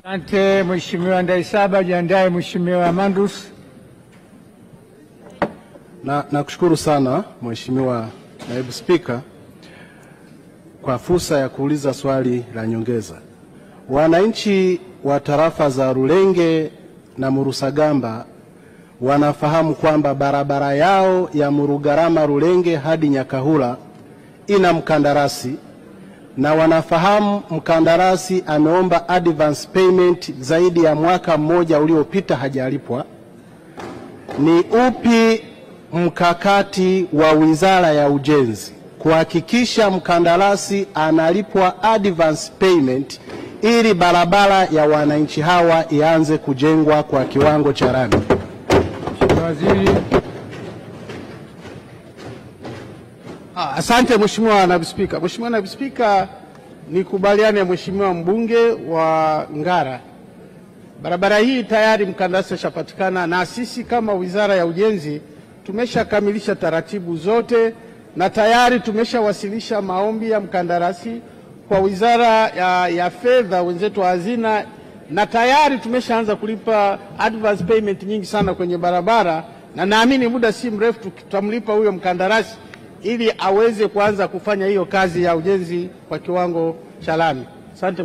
Asante Mheshimiwa Ndaisaba. Jiandae Mheshimiwa Mandus. Nakushukuru sana Mheshimiwa Naibu Spika kwa fursa ya kuuliza swali la nyongeza. Wananchi wa tarafa za Rulenge na Murusagamba wanafahamu kwamba barabara yao ya Murugarama Rulenge hadi Nyakahura ina mkandarasi, na wanafahamu mkandarasi ameomba advance payment zaidi ya mwaka mmoja uliopita hajalipwa. Ni upi mkakati wa Wizara ya Ujenzi kuhakikisha mkandarasi analipwa advance payment ili barabara ya wananchi hawa ianze kujengwa kwa kiwango cha lami? Mheshimiwa Waziri. Asante Mheshimiwa Naibu Spika. Mheshimiwa Naibu Spika, nikubaliane Mheshimiwa mbunge wa Ngara. Barabara hii tayari mkandarasi ashapatikana, na sisi kama Wizara ya Ujenzi tumeshakamilisha taratibu zote na tayari tumeshawasilisha maombi ya mkandarasi kwa Wizara ya Fedha, wenzetu wa hazina, na tayari tumeshaanza kulipa advance payment nyingi sana kwenye barabara, na naamini muda si mrefu tutamlipa huyo mkandarasi ili aweze kuanza kufanya hiyo kazi ya ujenzi kwa kiwango cha lami. Asante.